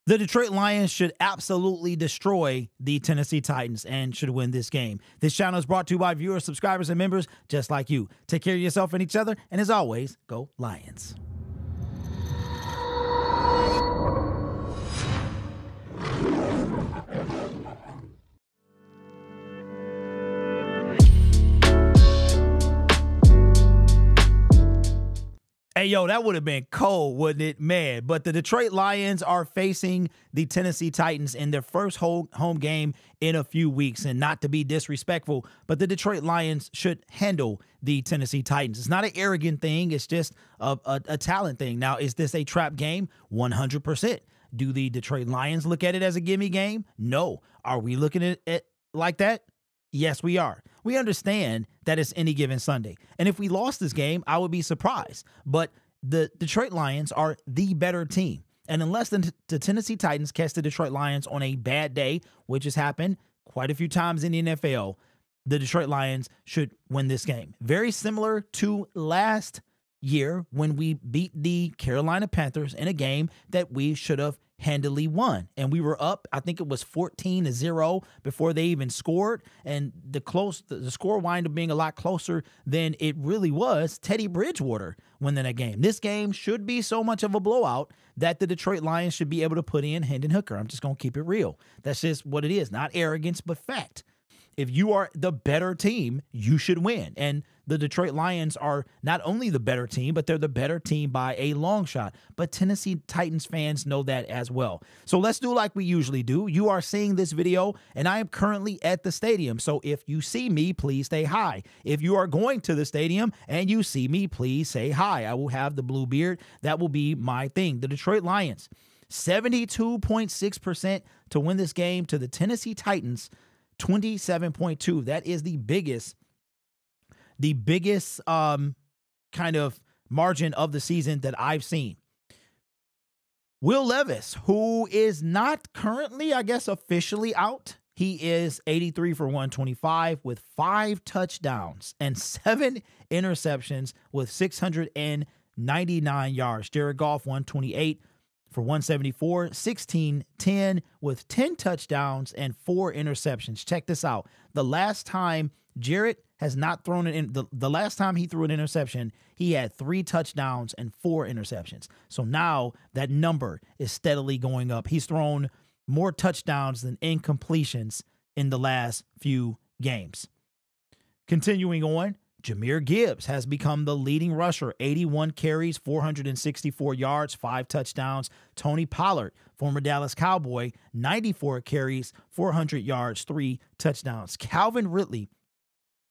The Detroit Lions should absolutely destroy the Tennessee Titans and should win this game. This channel is brought to you by viewers, subscribers, and members just like you. Take care of yourself and each other, and as always, go Lions. Hey, yo, that would have been cold, wouldn't it? Man, but the Detroit Lions are facing the Tennessee Titans in their first home game in a few weeks. And not to be disrespectful, but the Detroit Lions should handle the Tennessee Titans. It's not an arrogant thing. It's just a talent thing. Now, is this a trap game? 100%. Do the Detroit Lions look at it as a gimme game? No. Are we looking at it like that? Yes, we are. We understand that it's any given Sunday. And if we lost this game, I would be surprised. But the Detroit Lions are the better team. And unless the Tennessee Titans catch the Detroit Lions on a bad day, which has happened quite a few times in the NFL, the Detroit Lions should win this game. Very similar to last year when we beat the Carolina Panthers in a game that we should have handily won. And we were up, I think it was 14-0 before they even scored. And the score wound up being a lot closer than it really was. Teddy Bridgewater winning that game. This game should be so much of a blowout that the Detroit Lions should be able to put in Hendon Hooker. I'm just going to keep it real. That's just what it is. Not arrogance, but fact. If you are the better team, you should win. And the Detroit Lions are not only the better team, but they're the better team by a long shot. But Tennessee Titans fans know that as well. So let's do like we usually do. You are seeing this video, and I am currently at the stadium. So if you see me, please say hi. If you are going to the stadium and you see me, please say hi. I will have the blue beard. That will be my thing. The Detroit Lions, 72.6% to win this game to the Tennessee Titans, 27.2. That is the biggest kind of margin of the season that I've seen. Will Levis, who is not currently, I guess, officially out, he is 83 for 125 with 5 touchdowns and 7 interceptions with 699 yards. Jared Goff, 128 for 174, 16-10 with 10 touchdowns and 4 interceptions. Check this out. The last time Jared has not thrown it in, the last time he threw an interception, he had 3 touchdowns and 4 interceptions. So now that number is steadily going up. He's thrown more touchdowns than incompletions in the last few games. Continuing on, Jahmyr Gibbs has become the leading rusher, 81 carries, 464 yards, 5 touchdowns. Tony Pollard, former Dallas Cowboy, 94 carries, 400 yards, 3 touchdowns. Calvin Ridley,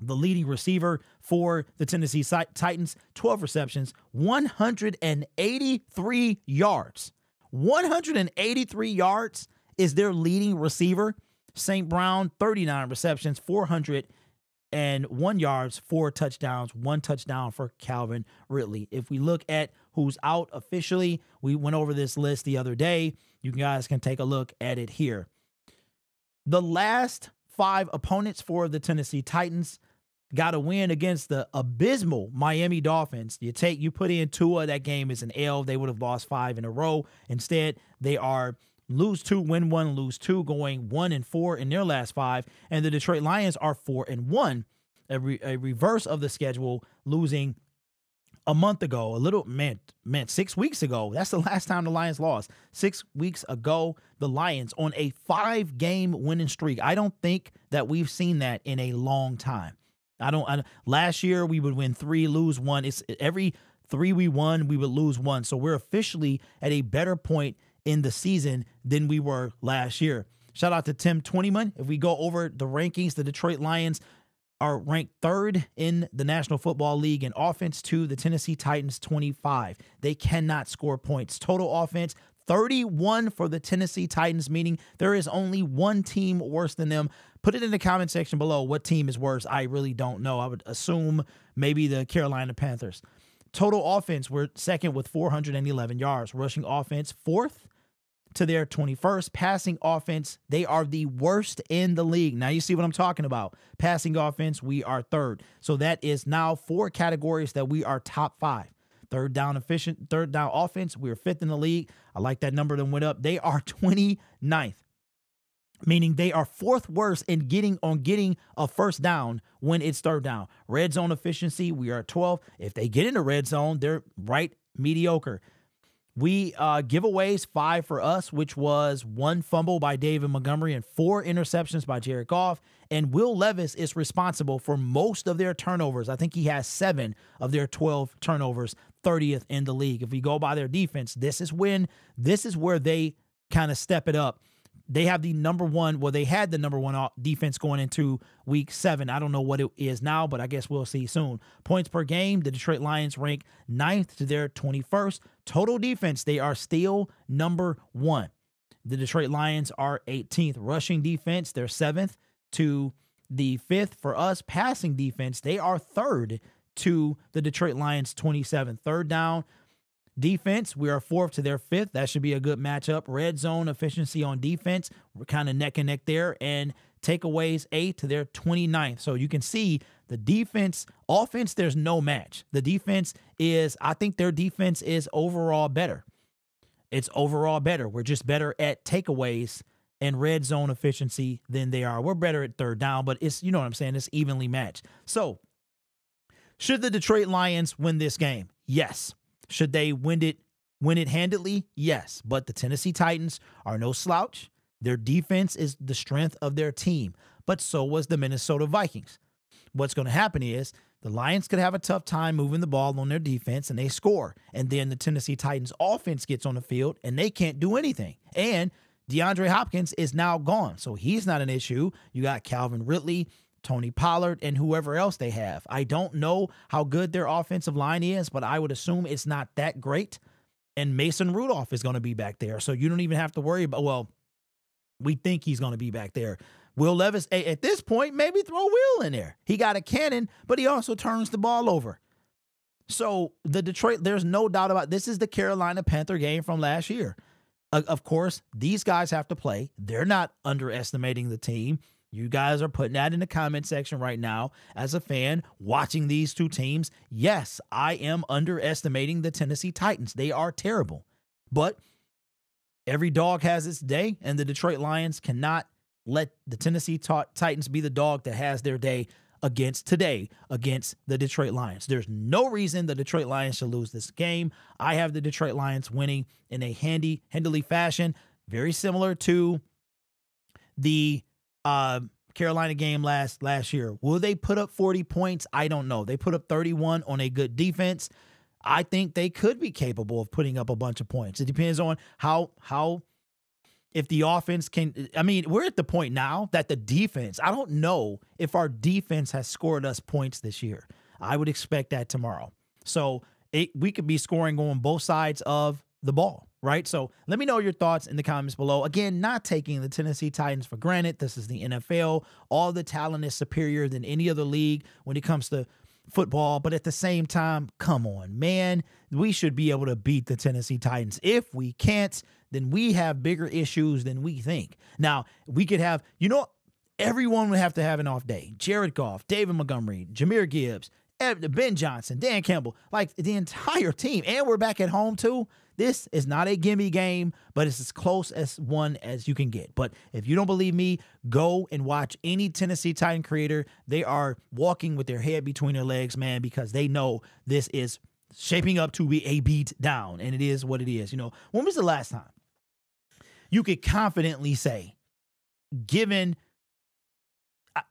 the leading receiver for the Tennessee Titans, 12 receptions, 183 yards. 183 yards is their leading receiver. St. Brown, 39 receptions, 401 yards, 4 touchdowns, 1 touchdown for Calvin Ridley. If we look at who's out officially, we went over this list the other day. You guys can take a look at it here. The last 5 opponents for the Tennessee Titans got a win against the abysmal Miami Dolphins. You put in Tua, that game is an L. They would have lost 5 in a row. Instead, they are lose 2, win 1, lose 2, going 1-4 in their last 5. And the Detroit Lions are 4-1, a reverse of the schedule, losing a month ago, 6 weeks ago. That's the last time the Lions lost. 6 weeks ago, the Lions on a 5-game winning streak. I don't think that we've seen that in a long time. Last year we would win 3, lose 1. It's every 3 we won, we would lose 1. So we're officially at a better point in the season than we were last year. Shout out to Tim Twentyman. If we go over the rankings, the Detroit Lions are ranked 3rd in the National Football League in offense to the Tennessee Titans, 25. They cannot score points. Total offense, 31 for the Tennessee Titans, meaning there is only one team worse than them. Put it in the comment section below what team is worse. I really don't know. I would assume maybe the Carolina Panthers. Total offense, we're 2nd with 411 yards. Rushing offense, 4th to their 21st. Passing offense, they are the worst in the league. Now you see what I'm talking about. Passing offense, we are 3rd. So that is now 4 categories that we are top 5. third down offense. We're 5th in the league. I like that number that went up. They are 29th, meaning they are 4th worst in getting a first down when it's third down. Red zone efficiency, we are 12th. If they get into red zone, they're right mediocre. We giveaways 5 for us, which was 1 fumble by David Montgomery and 4 interceptions by Jared Goff. And Will Levis is responsible for most of their turnovers. I think he has 7 of their 12 turnovers, 30th in the league. If we go by their defense, this is where they kind of step it up. They have the number 1. Well, they had the number 1 defense going into week 7. I don't know what it is now, but I guess we'll see soon. Points per game, the Detroit Lions rank 9th to their 21st. Total defense, they are still number 1. The Detroit Lions are 18th. Rushing defense, they're 7th to the 5th. For us, passing defense, they are 3rd to the Detroit Lions 27th. Third down defense, we are 4th to their 5th. That should be a good matchup. Red zone efficiency on defense, we're kind of neck and neck there. And takeaways, 8th to their 29th. So you can see the defense, offense, there's no match. The defense is, I think their defense is overall better. It's overall better. We're just better at takeaways and red zone efficiency than they are. We're better at third down, but it's, you know what I'm saying? It's evenly matched. So should the Detroit Lions win this game? Yes. Should they win it handedly? Yes. But the Tennessee Titans are no slouch. Their defense is the strength of their team, but so was the Minnesota Vikings. What's going to happen is the Lions could have a tough time moving the ball on their defense and they score. And then the Tennessee Titans offense gets on the field and they can't do anything. And DeAndre Hopkins is now gone, so he's not an issue. You got Calvin Ridley, Tony Pollard, and whoever else they have. I don't know how good their offensive line is, but I would assume it's not that great. And Mason Rudolph is going to be back there, so you don't even have to worry about, well, we think he's going to be back there. Will Levis, at this point, maybe throw Will in there. He got a cannon, but he also turns the ball over. So the Detroit, there's no doubt about this is the Carolina Panther game from last year. Of course, these guys have to play. They're not underestimating the team. You guys are putting that in the comment section right now. As a fan watching these two teams, yes, I am underestimating the Tennessee Titans. They are terrible. But every dog has its day, and the Detroit Lions cannot let the Tennessee Titans be the dog that has their day against the Detroit Lions. There's no reason the Detroit Lions should lose this game. I have the Detroit Lions winning in a handily fashion, very similar to the Carolina game last year. Will they put up 40 points? I don't know. They put up 31 on a good defense. I think they could be capable of putting up a bunch of points. It depends on how if the offense can, I mean, we're at the point now that the defense, I don't know if our defense has scored us points this year. I would expect that tomorrow. So we could be scoring on both sides of the ball, right? So let me know your thoughts in the comments below. Again, not taking the Tennessee Titans for granted. This is the NFL. All the talent is superior than any other league when it comes to football. But at the same time, come on, man. We should be able to beat the Tennessee Titans. If we can't, then we have bigger issues than we think. Now, we could have, everyone would have to have an off day. Jared Goff, David Montgomery, Jahmyr Gibbs, Ben Johnson, Dan Campbell, like the entire team. And we're back at home too. This is not a gimme game, but it's as close as one as you can get. But if you don't believe me, go and watch any Tennessee Titan creator. They are walking with their head between their legs, man, because they know this is shaping up to be a beat down, and it is what it is. When was the last time you could confidently say, given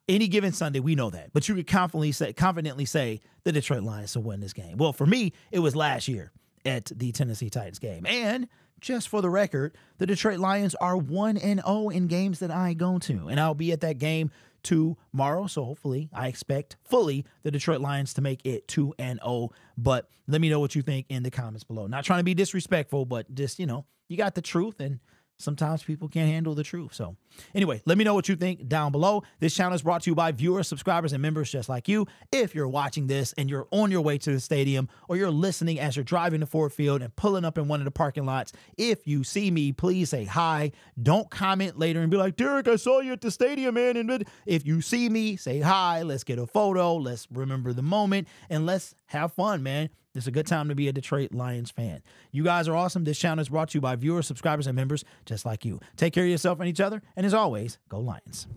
any given Sunday, we know that, but you could confidently say the Detroit Lions will win this game? Well, for me, it was last year at the Tennessee Titans game. And just for the record, the Detroit Lions are 1-0 in games that I go to, and I'll be at that game tomorrow. So hopefully, I expect fully the Detroit Lions to make it 2-0. But let me know what you think in the comments below. Not trying to be disrespectful, but just, you got the truth, and sometimes people can't handle the truth. So anyway, let me know what you think down below. This channel is brought to you by viewers, subscribers, and members just like you. If you're watching this and you're on your way to the stadium, or you're listening as you're driving to Ford Field and pulling up in one of the parking lots, if you see me, please say hi. Don't comment later and be like, Derek, I saw you at the stadium, man. And if you see me, say hi. Let's get a photo. Let's remember the moment, and let's have fun, man. It's a good time to be a Detroit Lions fan. You guys are awesome. This channel is brought to you by viewers, subscribers, and members just like you. Take care of yourself and each other. And as always, go Lions.